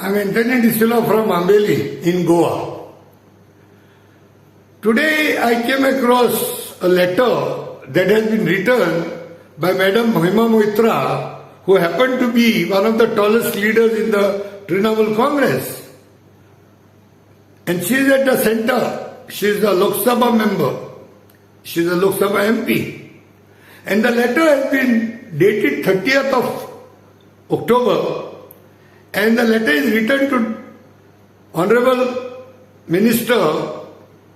I'm Anthony D'Souza from Ambeli in Goa. Today I came across a letter that has been written by Madam Mahima Moitra, who happened to be one of the tallest leaders in the Trinamool Congress. And she is at the center. She is a Lok Sabha member. She is a Lok Sabha MP. And the letter has been dated 30th of October. And the letter is written to Honorable Minister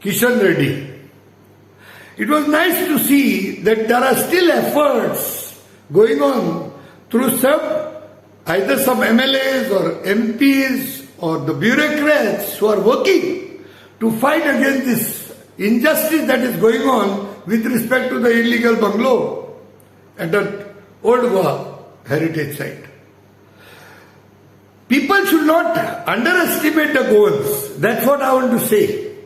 Kishan Reddy. It was nice to see that there are still efforts going on through either some MLAs or MPs or the bureaucrats who are working to fight against this injustice that is going on with respect to the illegal bungalow at the Old Goa heritage site. People should not underestimate the Goans. That's what I want to say.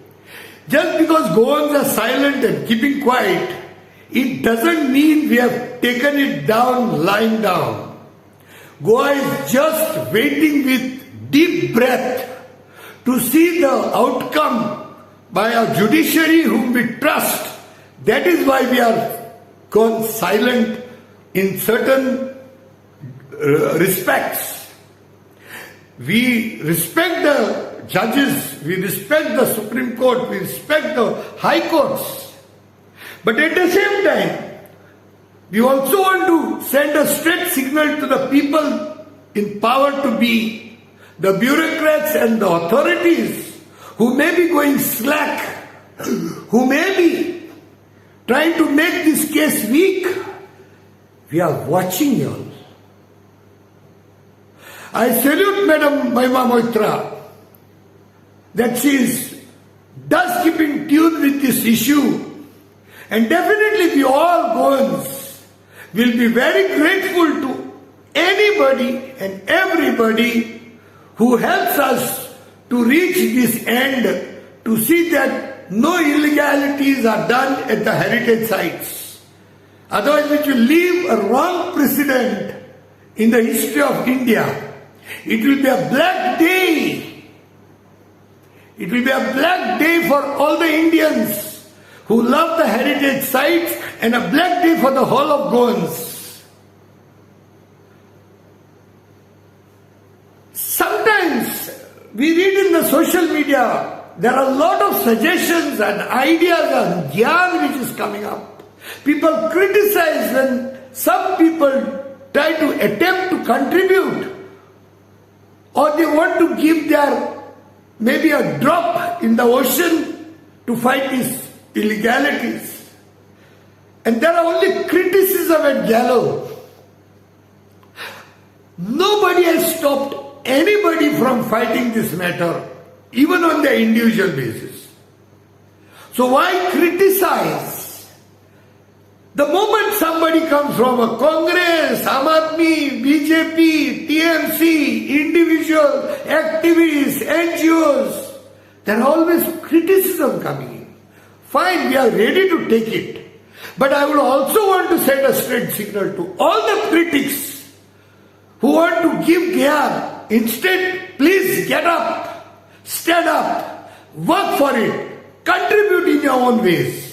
Just because Goans are silent and keeping quiet, it doesn't mean we have taken it down, lying down. Goa is just waiting with deep breath to see the outcome by a judiciary whom we trust. That is why we are gone silent in certain respects. We respect the judges, we respect the Supreme Court, we respect the High Courts. But at the same time, we also want to send a straight signal to the people in power to be the bureaucrats and the authorities who may be going slack, who may be trying to make this case weak. We are watching you all. I salute Madam Mahima Moitra that she is thus keeping tune with this issue, and definitely we all Goans will be very grateful to anybody and everybody who helps us to reach this end, to see that no illegalities are done at the heritage sites. Otherwise it will leave a wrong precedent in the history of India. It will be a black day. It will be a black day for all the Indians who love the heritage sites, and a black day for the whole of Goans. Sometimes we read in the social media, there are a lot of suggestions and ideas and gyan which is coming up. People criticize when some people try to attempt to contribute, or they want to give their maybe a drop in the ocean to fight these illegalities. And there are only criticism at gallows. Nobody has stopped anybody from fighting this matter, even on the individual basis. So why criticize? The moment somebody comes from a Congress, Aam Aadmi, BJP, TMC, individual, activists, NGOs, there are always criticism coming in. Fine, we are ready to take it. But I would also want to send a straight signal to all the critics who want to give gyan. Instead, please get up, stand up, work for it, contribute in your own ways.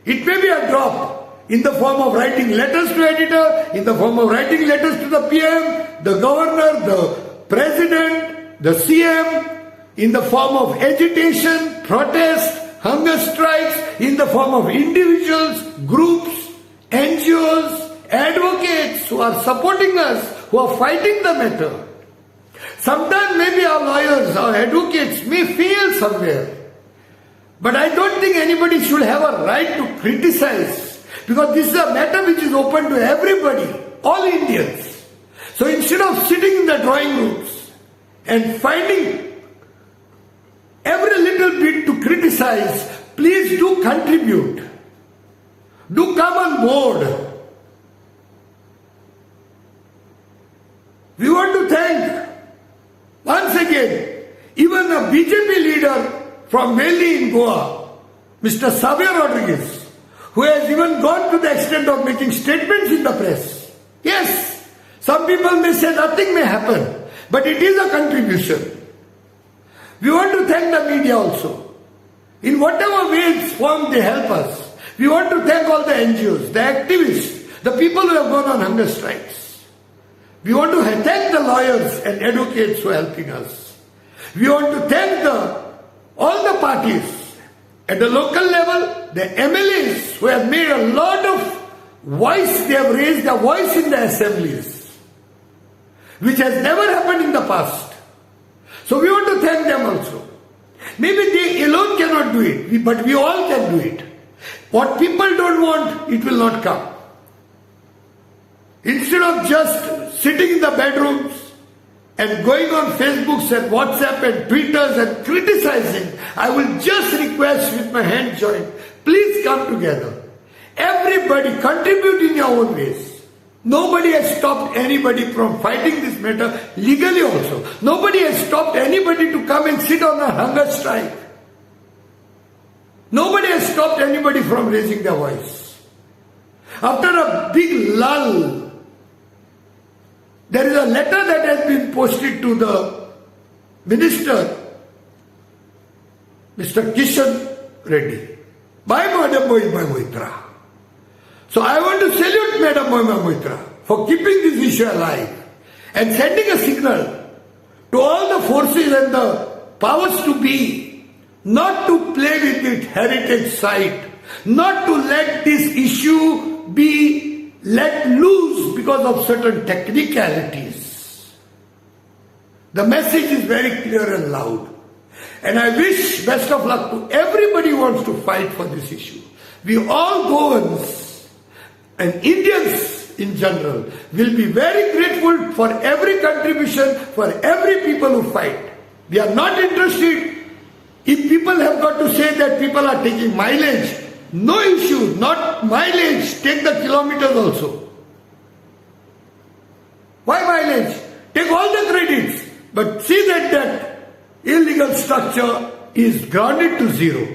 It may be a drop in the form of writing letters to editor, in the form of writing letters to the PM, the governor, the president, the CM, in the form of agitation, protest, hunger strikes, in the form of individuals, groups, NGOs, advocates who are supporting us, who are fighting the matter. Sometimes maybe our lawyers, our advocates may fail somewhere. But I don't think anybody should have a right to criticize, because this is a matter which is open to everybody, all Indians. So instead of sitting in the drawing rooms and finding every little bit to criticize, please do contribute. Do come on board. We want to thank once again even a BJP leader from Valley in Goa, Mr. Xavier Rodriguez, who has even gone to the extent of making statements in the press. Yes, some people may say nothing may happen. But it is a contribution. We want to thank the media also. In whatever ways, form they help us. We want to thank all the NGOs, the activists, the people who have gone on hunger strikes. We want to thank the lawyers and advocates who are helping us. We want to thank all the parties at the local level, the MLAs who have made a lot of voice, they have raised their voice in the assemblies, which has never happened in the past. So we want to thank them also. Maybe they alone cannot do it, but we all can do it. What people don't want, it will not come. Instead of just sitting in the bedrooms and going on Facebooks and WhatsApp and Twitters and criticizing, I will just request with my hand joined, please come together. Everybody contribute in your own ways. Nobody has stopped anybody from fighting this matter legally also. Nobody has stopped anybody to come and sit on a hunger strike. Nobody has stopped anybody from raising their voice. After a big lull, there is a letter that has been posted to the minister, Mr. Kishan Reddy, by Madam Mohima Moitra. So I want to salute Madam Mohima Moitra for keeping this issue alive and sending a signal to all the forces and the powers to be not to play with its heritage site, not to let this issue be let loose because of certain technicalities. The message is very clear and loud. And I wish best of luck to everybody who wants to fight for this issue. We all Goans and Indians in general will be very grateful for every contribution, for every people who fight. We are not interested if people have got to say that people are taking mileage. No issue, not mileage, take the kilometers also. Why mileage? Take all the credits, but see that illegal structure is grounded to zero.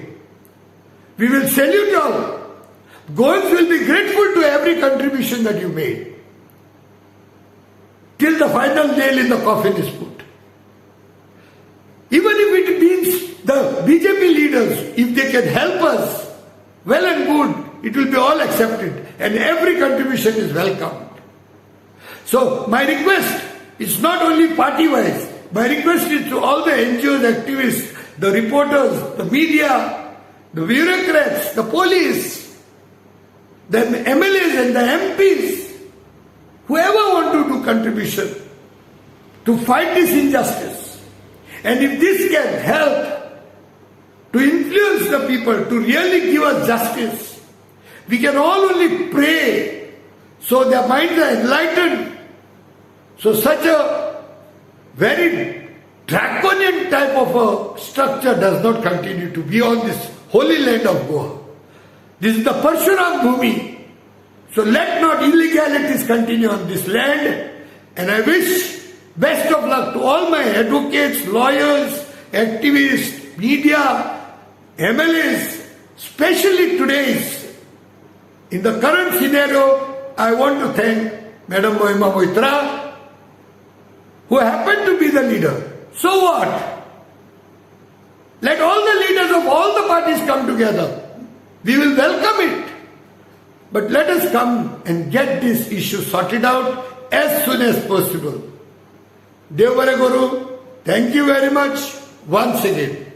We will salute you all. Goans will be grateful to every contribution that you made, till the final nail in the coffin is put. Even if it means the BJP leaders, if they can help us, well and good, it will be all accepted and every contribution is welcomed. So my request is not only party-wise, my request is to all the NGOs, activists, the reporters, the media, the bureaucrats, the police, the MLAs and the MPs, whoever want to do contribution to fight this injustice. And if this can help to influence the people to really give us justice, we can all only pray so their minds are enlightened, so such a very draconian type of a structure does not continue to be on this holy land of Goa. This is the Parshuram Bhumi. So let not illegalities continue on this land. And I wish best of luck to all my advocates, lawyers, activists, media, MLAs, especially today's. In the current scenario, I want to thank Madam Mohima Moitra, who happened to be the leader. So what? Let all the leaders of all the parties come together. We will welcome it. But let us come and get this issue sorted out as soon as possible. Devara Guru, thank you very much once again.